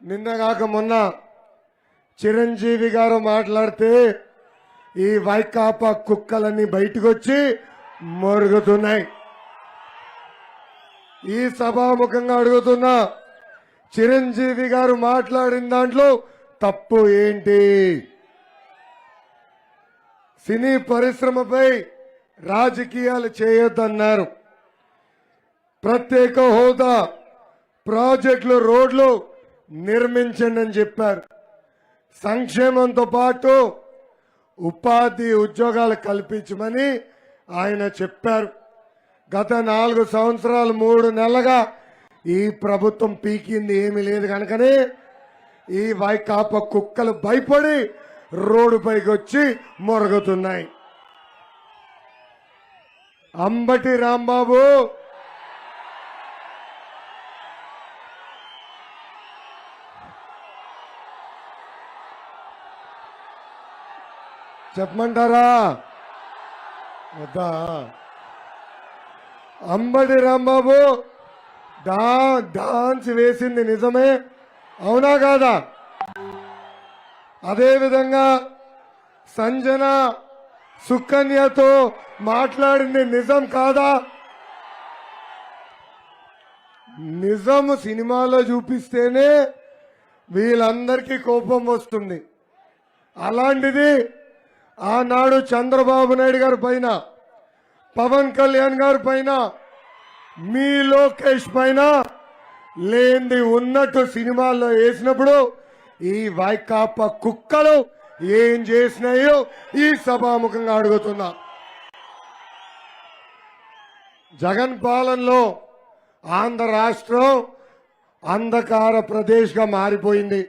నిన్నగాక మొన్న చిరంజీవి గారు మాట్లాడితే ఈ వైకాపా కుక్కలన్నీ బయటకు వచ్చి మొరుగుతున్నాయి. ఈ సభాముఖంగా అడుగుతున్నా, చిరంజీవి గారు మాట్లాడిన దాంట్లో తప్పు ఏంటి? సినీ పరిశ్రమపై రాజకీయాలు చేయొద్దన్నారు. ప్రత్యేక హోదా, ప్రాజెక్టులు, రోడ్లు నిర్మించండి అని చెప్పారు. సంక్షేమంతో పాటు ఉపాధి ఉద్యోగాలు కల్పించమని ఆయన చెప్పారు. గత 4 సంవత్సరాలు 3 నెలలుగా ఈ ప్రభుత్వం పీకింది ఏమీ లేదు కనుకనే ఈ వైకాపా కుక్కలు భయపడి రోడ్డుపైకి వచ్చి మొరుగుతున్నాయి. అంబటి రాంబాబు చెప్పమంటారా? వద్దా? అంబటి రాంబాబు డాన్స్ వేసింది నిజమే, అవునా కాదా? అదేవిధంగా సంజన సుకన్యతో మాట్లాడింది నిజం కాదా? నిజం సినిమాలో చూపిస్తేనే వీళ్ళందరికీ కోపం వస్తుంది. అలాంటిది ఆనాడు చంద్రబాబు నాయుడు గారి పైన, పవన్ కళ్యాణ్ గారి పైన, మీ లోకేష్ పైన లేనిది ఉన్నట్టు సినిమాల్లో వేసినప్పుడు ఈ వైకాపా కుక్కలు ఏం చేసినాయో ఈ సభాముఖంగా అడుగుతున్నా. జగన్ పాలనలో ఆంధ్ర రాష్ట్రం అంధకార ప్రదేశ్గా మారిపోయింది.